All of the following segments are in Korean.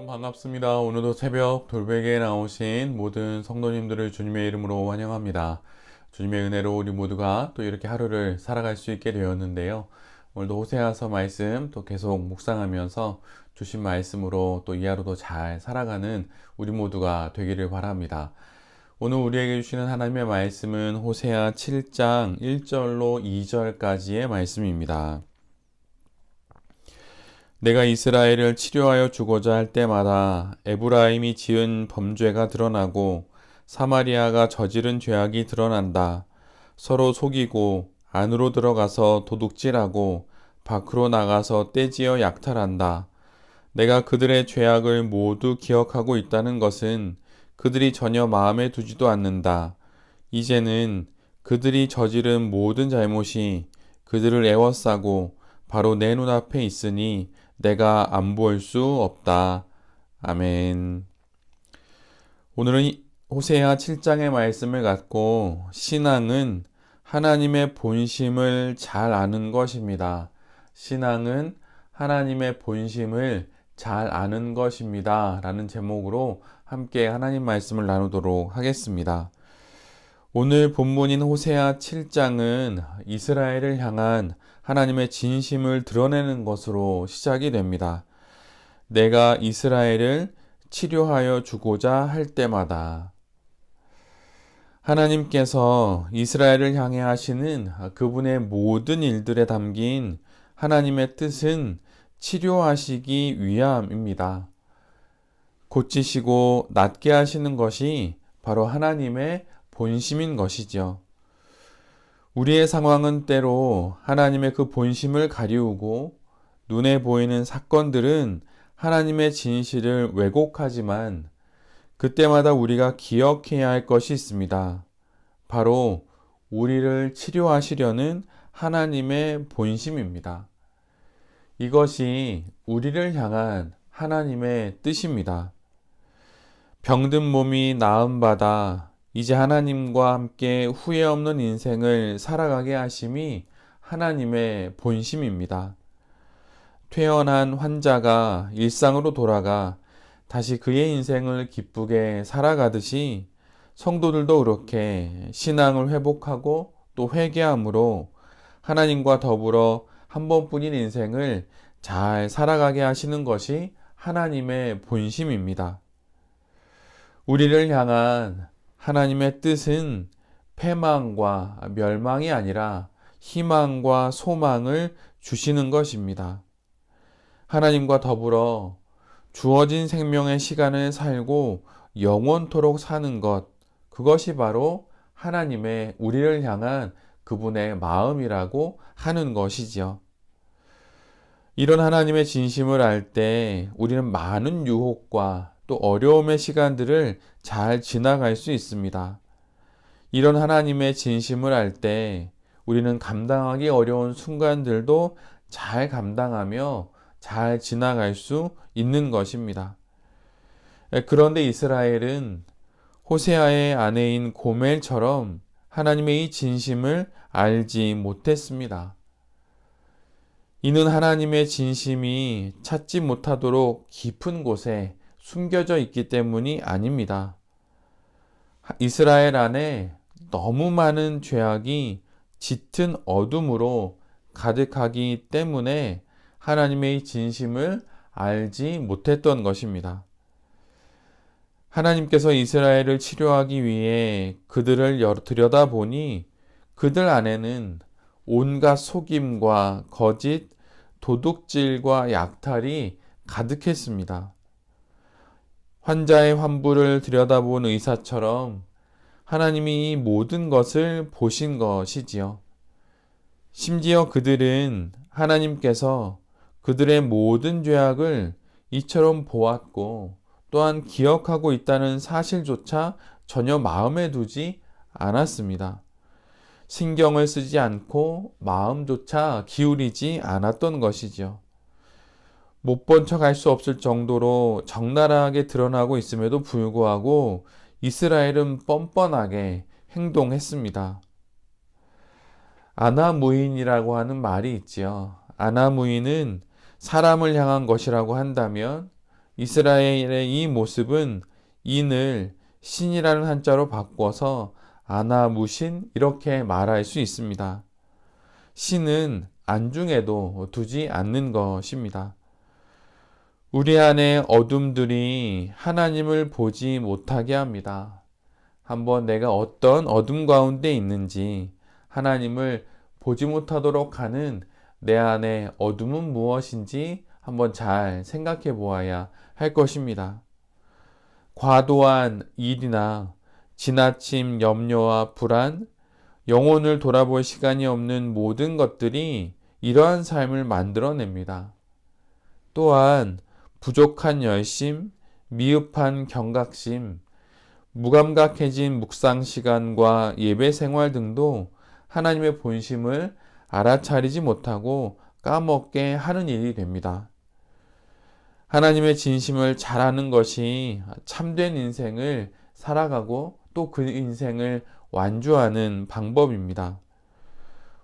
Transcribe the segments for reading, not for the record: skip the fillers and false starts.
샬롬 반갑습니다. 오늘도 새벽 돌베개에 나오신 모든 성도님들을 주님의 이름으로 환영합니다. 주님의 은혜로 우리 모두가 또 이렇게 하루를 살아갈 수 있게 되었는데요. 오늘도 호세아서 말씀 또 계속 묵상하면서 주신 말씀으로 또 이 하루도 잘 살아가는 우리 모두가 되기를 바랍니다. 오늘 우리에게 주시는 하나님의 말씀은 호세아 7장 1절로 2절까지의 말씀입니다. 내가 이스라엘을 치료하여 주고자 할 때마다 에브라임이 지은 범죄가 드러나고 사마리아가 저지른 죄악이 드러난다. 서로 속이고 안으로 들어가서 도둑질하고 밖으로 나가서 떼지어 약탈한다. 내가 그들의 죄악을 모두 기억하고 있다는 것은 그들이 전혀 마음에 두지도 않는다. 이제는 그들이 저지른 모든 잘못이 그들을 애워싸고 바로 내 눈앞에 있으니 내가 안 볼 수 없다. 아멘. 오늘은 호세아 7장의 말씀을 갖고 신앙은 하나님의 본심을 잘 아는 것입니다. 신앙은 하나님의 본심을 잘 아는 것입니다. 라는 제목으로 함께 하나님 말씀을 나누도록 하겠습니다. 오늘 본문인 호세아 7장은 이스라엘을 향한 하나님의 진심을 드러내는 것으로 시작이 됩니다. 내가 이스라엘을 치료하여 주고자 할 때마다 하나님께서 이스라엘을 향해 하시는 그분의 모든 일들에 담긴 하나님의 뜻은 치료하시기 위함입니다. 고치시고 낫게 하시는 것이 바로 하나님의 본심인 것이죠. 우리의 상황은 때로 하나님의 그 본심을 가리우고 눈에 보이는 사건들은 하나님의 진실을 왜곡하지만 그때마다 우리가 기억해야 할 것이 있습니다. 바로 우리를 치료하시려는 하나님의 본심입니다. 이것이 우리를 향한 하나님의 뜻입니다. 병든 몸이 나음받아 이제 하나님과 함께 후회 없는 인생을 살아가게 하심이 하나님의 본심입니다. 퇴원한 환자가 일상으로 돌아가 다시 그의 인생을 기쁘게 살아가듯이 성도들도 그렇게 신앙을 회복하고 또 회개함으로 하나님과 더불어 한 번뿐인 인생을 잘 살아가게 하시는 것이 하나님의 본심입니다. 우리를 향한 하나님의 뜻은 패망과 멸망이 아니라 희망과 소망을 주시는 것입니다. 하나님과 더불어 주어진 생명의 시간을 살고 영원토록 사는 것, 그것이 바로 하나님의 우리를 향한 그분의 마음이라고 하는 것이지요. 이런 하나님의 진심을 알 때 우리는 많은 유혹과 또 어려움의 시간들을 잘 지나갈 수 있습니다. 이런 하나님의 진심을 알 때 우리는 감당하기 어려운 순간들도 잘 감당하며 잘 지나갈 수 있는 것입니다. 그런데 이스라엘은 호세아의 아내인 고멜처럼 하나님의 이 진심을 알지 못했습니다. 이는 하나님의 진심이 찾지 못하도록 깊은 곳에 숨겨져 있기 때문이 아닙니다. 이스라엘 안에 너무 많은 죄악이 짙은 어둠으로 가득하기 때문에 하나님의 진심을 알지 못했던 것입니다. 하나님께서 이스라엘을 치료하기 위해 그들을 들여다보니 그들 안에는 온갖 속임과 거짓, 도둑질과 약탈이 가득했습니다. 환자의 환부를 들여다본 의사처럼 하나님이 이 모든 것을 보신 것이지요. 심지어 그들은 하나님께서 그들의 모든 죄악을 이처럼 보았고 또한 기억하고 있다는 사실조차 전혀 마음에 두지 않았습니다. 신경을 쓰지 않고 마음조차 기울이지 않았던 것이죠. 못 본 척 할 수 없을 정도로 적나라하게 드러나고 있음에도 불구하고 이스라엘은 뻔뻔하게 행동했습니다. 아나무인이라고 하는 말이 있지요. 아나무인은 사람을 향한 것이라고 한다면 이스라엘의 이 모습은 인을 신이라는 한자로 바꿔서 아나무신 이렇게 말할 수 있습니다. 신은 안중에도 두지 않는 것입니다. 우리 안에 어둠들이 하나님을 보지 못하게 합니다. 한번 내가 어떤 어둠 가운데 있는지 하나님을 보지 못하도록 하는 내 안의 어둠은 무엇인지 한번 잘 생각해 보아야 할 것입니다. 과도한 일이나 지나친 염려와 불안, 영혼을 돌아볼 시간이 없는 모든 것들이 이러한 삶을 만들어냅니다. 또한 부족한 열심, 미흡한 경각심, 무감각해진 묵상 시간과 예배 생활 등도 하나님의 본심을 알아차리지 못하고 까먹게 하는 일이 됩니다. 하나님의 진심을 잘 아는 것이 참된 인생을 살아가고 또 그 인생을 완주하는 방법입니다.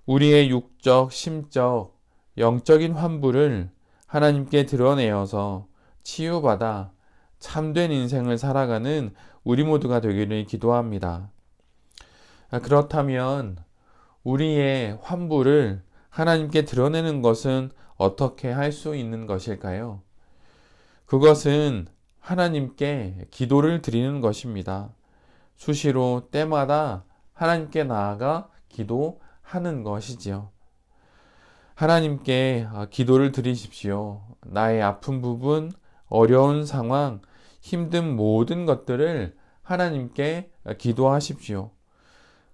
우리의 육적, 심적, 영적인 환부를 하나님께 드러내어서 치유받아 참된 인생을 살아가는 우리 모두가 되기를 기도합니다. 그렇다면 우리의 환부를 하나님께 드러내는 것은 어떻게 할 수 있는 것일까요? 그것은 하나님께 기도를 드리는 것입니다. 수시로 때마다 하나님께 나아가 기도하는 것이지요. 하나님께 기도를 드리십시오. 나의 아픈 부분, 어려운 상황, 힘든 모든 것들을 하나님께 기도하십시오.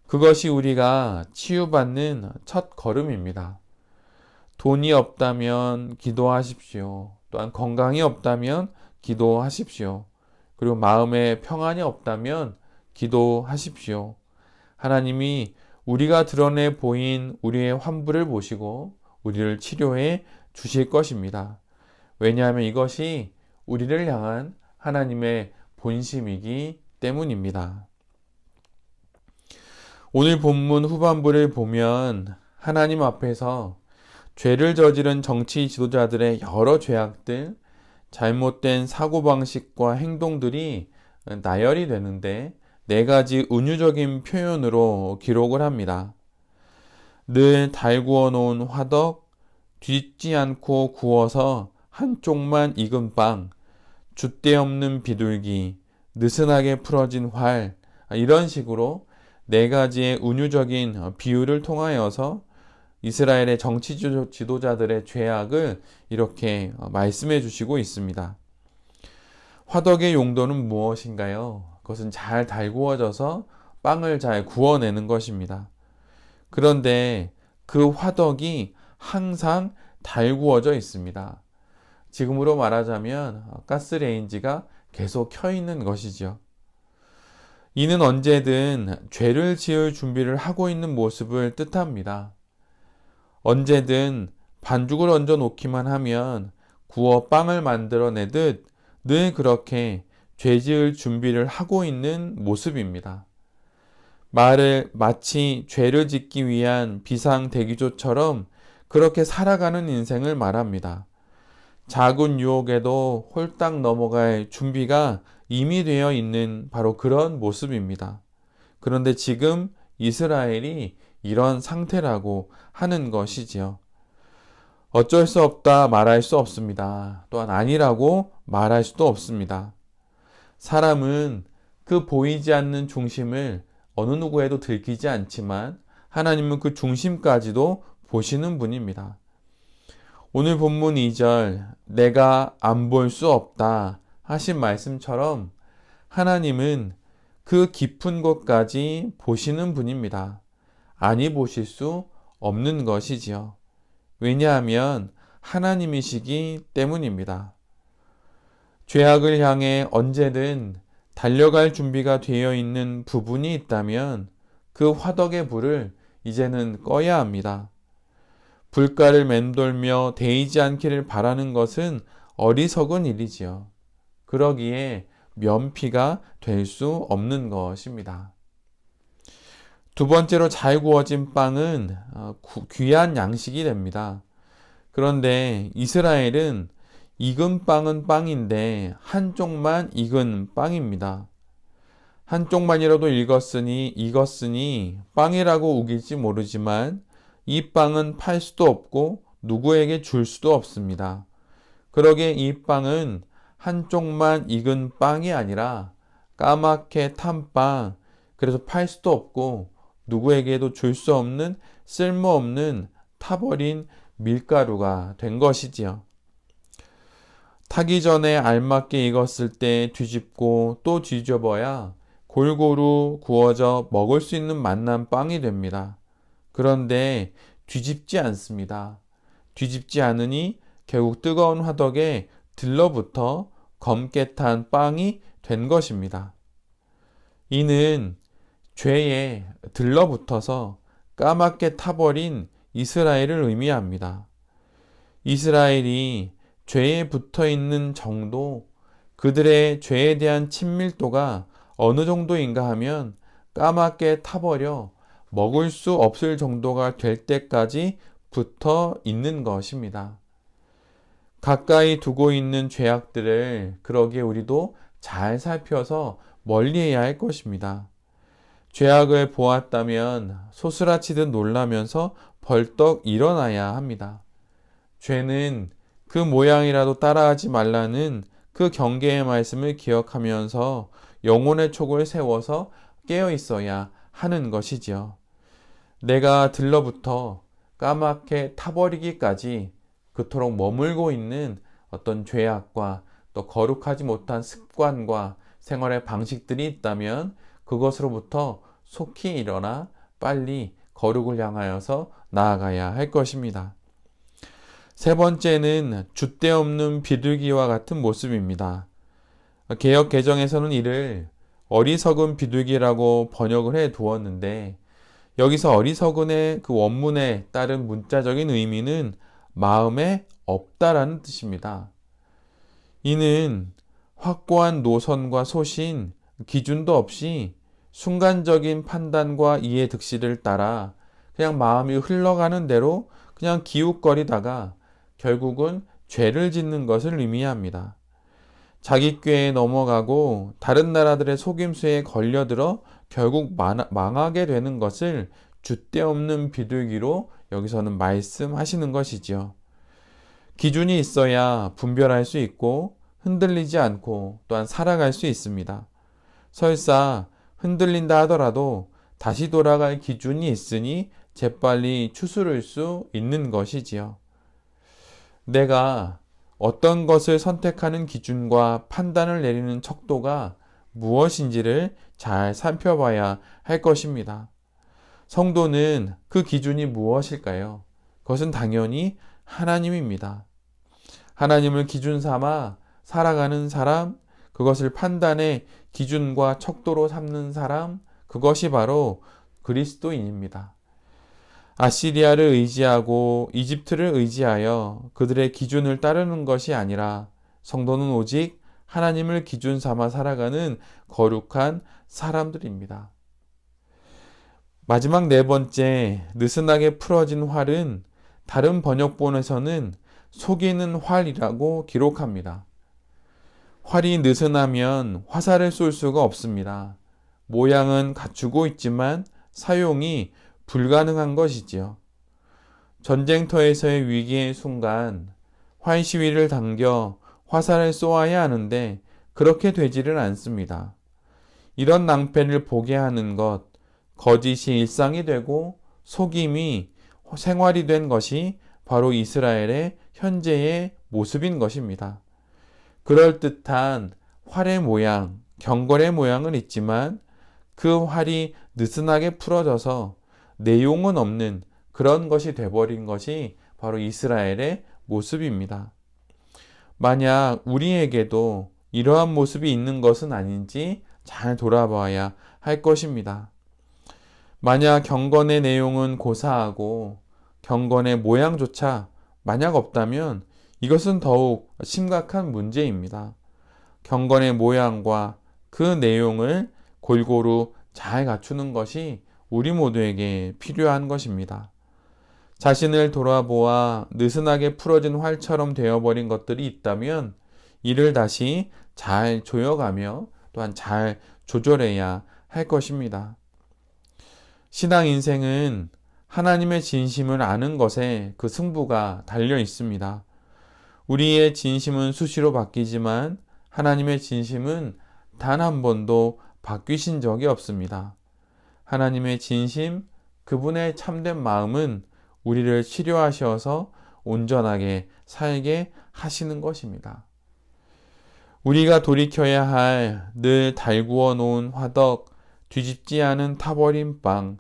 그것이 우리가 치유받는 첫 걸음입니다. 돈이 없다면 기도하십시오. 또한 건강이 없다면 기도하십시오. 그리고 마음에 평안이 없다면 기도하십시오. 하나님이 우리가 드러내 보인 우리의 환부를 보시고 우리를 치료해 주실 것입니다. 왜냐하면 이것이 우리를 향한 하나님의 본심이기 때문입니다. 오늘 본문 후반부를 보면 하나님 앞에서 죄를 저지른 정치 지도자들의 여러 죄악들, 잘못된 사고방식과 행동들이 나열이 되는데 4가지 은유적인 표현으로 기록을 합니다. 늘 달구어 놓은 화덕, 뒤집지 않고 구워서 한쪽만 익은 빵, 줏대 없는 비둘기, 느슨하게 풀어진 활, 이런 식으로 4가지의 은유적인 비유를 통하여서 이스라엘의 정치 지도자들의 죄악을 이렇게 말씀해 주시고 있습니다. 화덕의 용도는 무엇인가요? 그것은 잘 달구어져서 빵을 잘 구워내는 것입니다. 그런데 그 화덕이 항상 달구어져 있습니다. 지금으로 말하자면 가스레인지가 계속 켜 있는 것이죠. 이는 언제든 죄를 지을 준비를 하고 있는 모습을 뜻합니다. 언제든 반죽을 얹어 놓기만 하면 구워 빵을 만들어내듯 늘 그렇게 죄 지을 준비를 하고 있는 모습입니다. 말을 마치 죄를 짓기 위한 비상대기조처럼 그렇게 살아가는 인생을 말합니다. 작은 유혹에도 홀딱 넘어갈 준비가 이미 되어 있는 바로 그런 모습입니다. 그런데 지금 이스라엘이 이런 상태라고 하는 것이지요. 어쩔 수 없다 말할 수 없습니다. 또한 아니라고 말할 수도 없습니다. 사람은 그 보이지 않는 중심을 어느 누구에도 들키지 않지만 하나님은 그 중심까지도 보시는 분입니다. 오늘 본문 2절 내가 안 볼 수 없다 하신 말씀처럼 하나님은 그 깊은 곳까지 보시는 분입니다. 아니 보실 수 없는 것이지요. 왜냐하면 하나님이시기 때문입니다. 죄악을 향해 언제든 달려갈 준비가 되어 있는 부분이 있다면 그 화덕의 불을 이제는 꺼야 합니다. 불가를 맴돌며 데이지 않기를 바라는 것은 어리석은 일이지요. 그러기에 면피가 될 수 없는 것입니다. 두 번째로 잘 구워진 빵은 귀한 양식이 됩니다. 그런데 이스라엘은 익은 빵은 빵인데 한쪽만 익은 빵입니다. 한쪽만이라도 익었으니 빵이라고 우길지 모르지만 이 빵은 팔 수도 없고 누구에게 줄 수도 없습니다. 그러기에 이 빵은 한쪽만 익은 빵이 아니라 까맣게 탄 빵, 그래서 팔 수도 없고 누구에게도 줄 수 없는 쓸모없는 타버린 밀가루가 된 것이지요. 타기 전에 알맞게 익었을 때 뒤집고 또 뒤집어야 골고루 구워져 먹을 수 있는 맛난 빵이 됩니다. 그런데 뒤집지 않습니다. 뒤집지 않으니 결국 뜨거운 화덕에 들러붙어 검게 탄 빵이 된 것입니다. 이는 죄에 들러붙어서 까맣게 타버린 이스라엘을 의미합니다. 이스라엘이 죄에 붙어 있는 정도, 그들의 죄에 대한 친밀도가 어느 정도인가 하면 까맣게 타버려 먹을 수 없을 정도가 될 때까지 붙어 있는 것입니다. 가까이 두고 있는 죄악들을 그러기에 우리도 잘 살펴서 멀리해야 할 것입니다. 죄악을 보았다면 소스라치듯 놀라면서 벌떡 일어나야 합니다. 죄는 그 모양이라도 따라하지 말라는 그 경계의 말씀을 기억하면서 영혼의 촉을 세워서 깨어 있어야 하는 것이지요. 내가 들러붙어 까맣게 타버리기까지 그토록 머물고 있는 어떤 죄악과 또 거룩하지 못한 습관과 생활의 방식들이 있다면 그것으로부터 속히 일어나 빨리 거룩을 향하여서 나아가야 할 것입니다. 세 번째는 줏대 없는 비둘기와 같은 모습입니다. 개역 개정에서는 이를 어리석은 비둘기라고 번역을 해 두었는데, 여기서 어리석은의 그 원문에 따른 문자적인 의미는 마음에 없다라는 뜻입니다. 이는 확고한 노선과 소신, 기준도 없이 순간적인 판단과 이해 득실을 따라 그냥 마음이 흘러가는 대로 그냥 기웃거리다가 결국은 죄를 짓는 것을 의미합니다. 자기 꾀에 넘어가고 다른 나라들의 속임수에 걸려들어 결국 망하게 되는 것을 줏대 없는 비둘기로 여기서는 말씀하시는 것이지요. 기준이 있어야 분별할 수 있고 흔들리지 않고 또한 살아갈 수 있습니다. 설사 흔들린다 하더라도 다시 돌아갈 기준이 있으니 재빨리 추스를 수 있는 것이지요. 내가 어떤 것을 선택하는 기준과 판단을 내리는 척도가 무엇인지를 잘 살펴봐야 할 것입니다. 성도는 그 기준이 무엇일까요? 그것은 당연히 하나님입니다. 하나님을 기준 삼아 살아가는 사람, 그것을 판단의 기준과 척도로 삼는 사람, 그것이 바로 그리스도인입니다. 아시리아를 의지하고 이집트를 의지하여 그들의 기준을 따르는 것이 아니라 성도는 오직 하나님을 기준 삼아 살아가는 거룩한 사람들입니다. 마지막 네 번째, 느슨하게 풀어진 활은 다른 번역본에서는 속이는 활이라고 기록합니다. 활이 느슨하면 화살을 쏠 수가 없습니다. 모양은 갖추고 있지만 사용이 불가능한 것이지요. 전쟁터에서의 위기의 순간 활 시위를 당겨 화살을 쏘아야 하는데 그렇게 되지를 않습니다. 이런 낭패를 보게 하는 것, 거짓이 일상이 되고 속임이 생활이 된 것이 바로 이스라엘의 현재의 모습인 것입니다. 그럴듯한 활의 모양, 경건의 모양은 있지만 그 활이 느슨하게 풀어져서 내용은 없는 그런 것이 돼버린 것이 바로 이스라엘의 모습입니다. 만약 우리에게도 이러한 모습이 있는 것은 아닌지 잘 돌아봐야 할 것입니다. 만약 경건의 내용은 고사하고 경건의 모양조차 만약 없다면 이것은 더욱 심각한 문제입니다. 경건의 모양과 그 내용을 골고루 잘 갖추는 것이 우리 모두에게 필요한 것입니다. 자신을 돌아보아 느슨하게 풀어진 활처럼 되어버린 것들이 있다면 이를 다시 잘 조여가며 또한 잘 조절해야 할 것입니다. 신앙 인생은 하나님의 진심을 아는 것에 그 승부가 달려 있습니다. 우리의 진심은 수시로 바뀌지만 하나님의 진심은 단 한 번도 바뀌신 적이 없습니다. 하나님의 진심, 그분의 참된 마음은 우리를 치료하셔서 온전하게 살게 하시는 것입니다. 우리가 돌이켜야 할 늘 달구어 놓은 화덕, 뒤집지 않은 타버린 빵,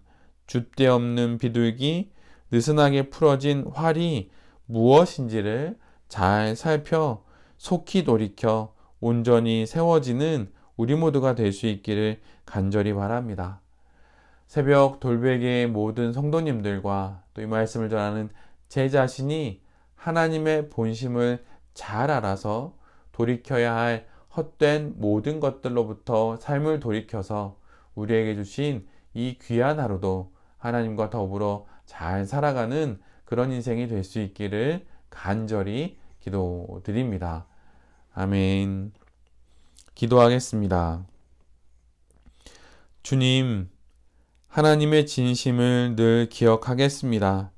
줏대 없는 비둘기, 느슨하게 풀어진 활이 무엇인지를 잘 살펴 속히 돌이켜 온전히 세워지는 우리 모두가 될 수 있기를 간절히 바랍니다. 새벽 돌베개의 모든 성도님들과 또 이 말씀을 전하는 제 자신이 하나님의 본심을 잘 알아서 돌이켜야 할 헛된 모든 것들로부터 삶을 돌이켜서 우리에게 주신 이 귀한 하루도 하나님과 더불어 잘 살아가는 그런 인생이 될 수 있기를 간절히 기도드립니다. 아멘. 기도하겠습니다. 주님, 하나님의 진심을 늘 기억하겠습니다.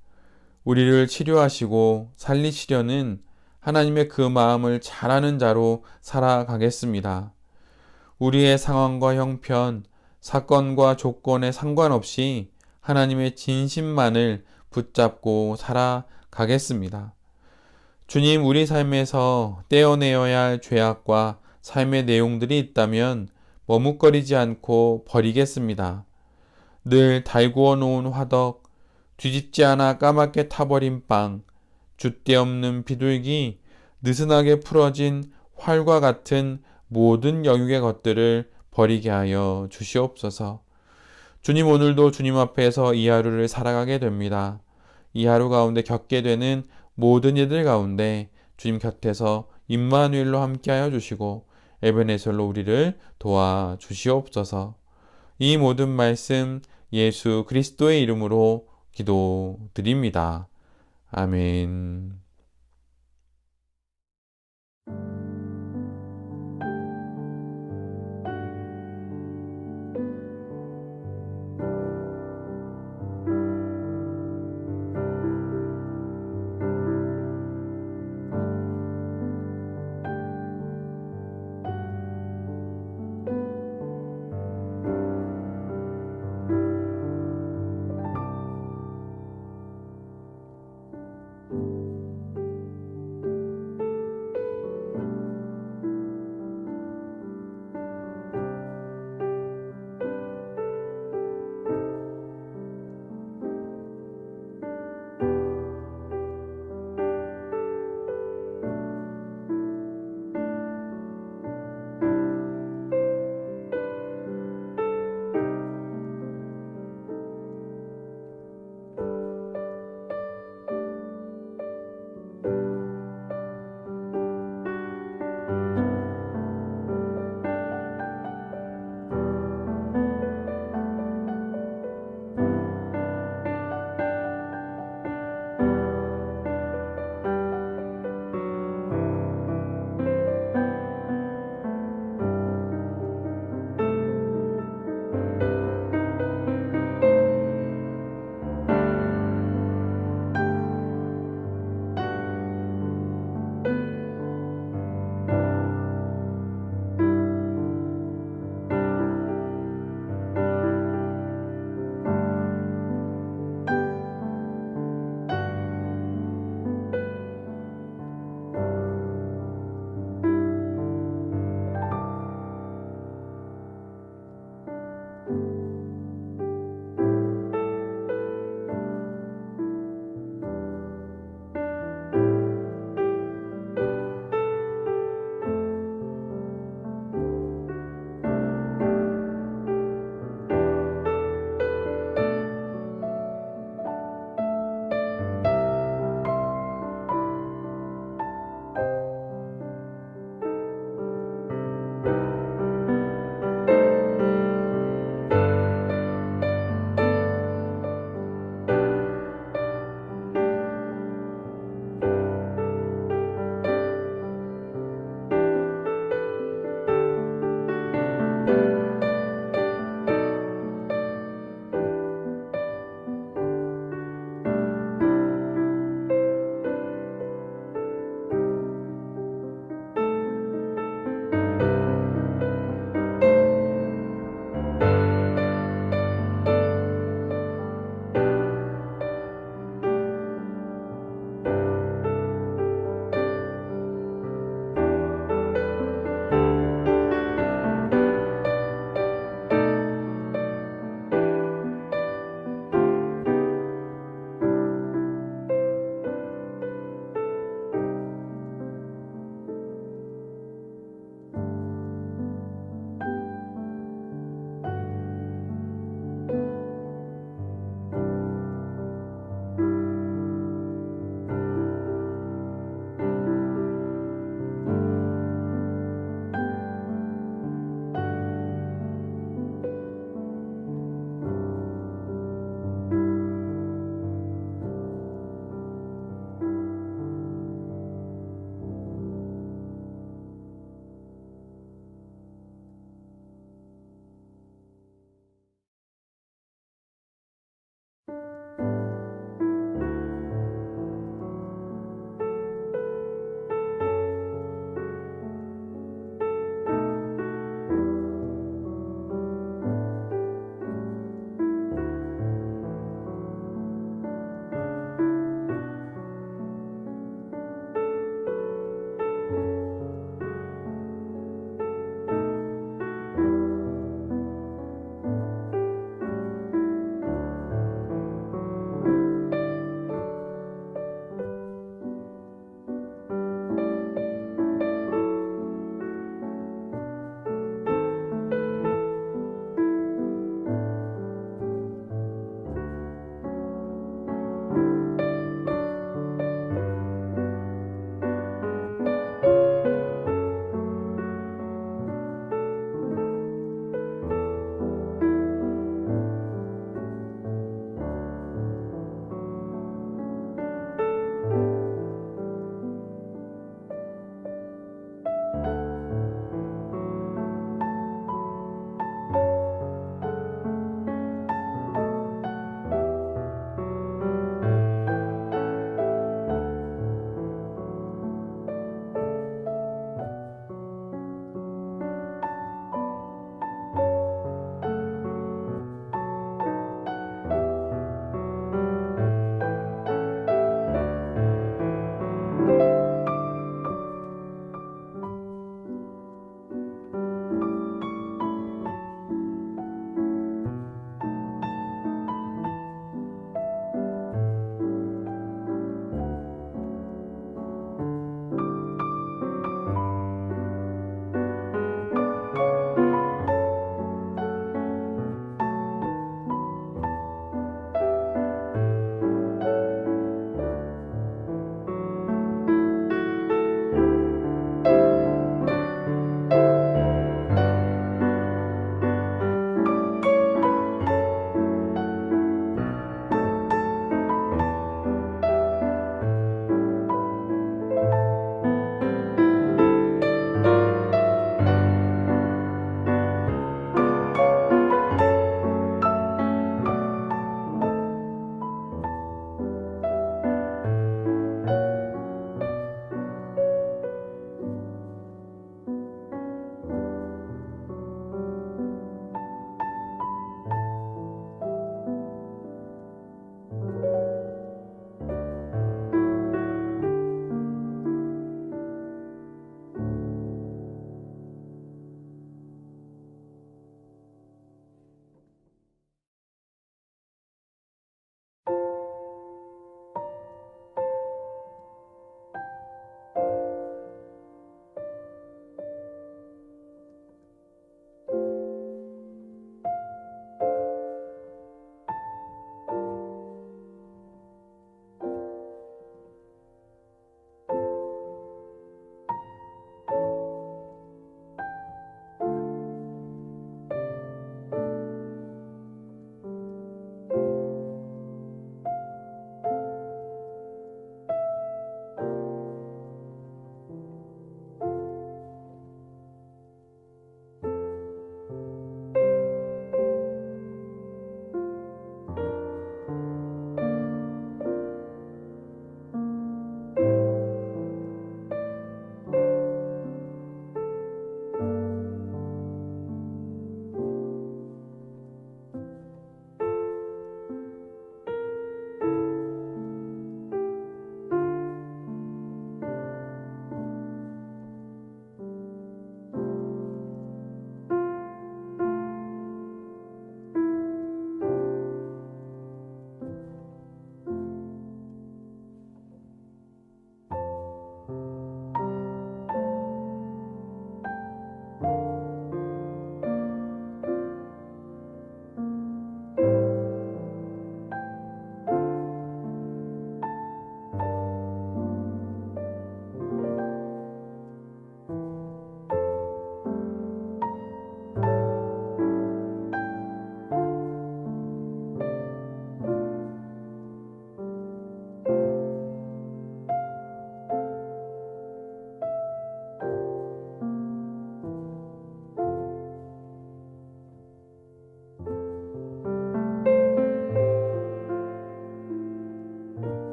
우리를 치료하시고 살리시려는 하나님의 그 마음을 잘 아는 자로 살아가겠습니다. 우리의 상황과 형편, 사건과 조건에 상관없이 하나님의 진심만을 붙잡고 살아가겠습니다. 주님, 우리 삶에서 떼어내어야 할 죄악과 삶의 내용들이 있다면 머뭇거리지 않고 버리겠습니다. 늘 달구어 놓은 화덕, 뒤집지 않아 까맣게 타버린 빵, 줏대 없는 비둘기, 느슨하게 풀어진 활과 같은 모든 영육의 것들을 버리게 하여 주시옵소서. 주님, 오늘도 주님 앞에서 이 하루를 살아가게 됩니다. 이 하루 가운데 겪게 되는 모든 일들 가운데 주님 곁에서 임마누엘로 함께하여 주시고 에베네셀로 우리를 도와 주시옵소서. 이 모든 말씀 예수 그리스도의 이름으로 기도드립니다. 아멘.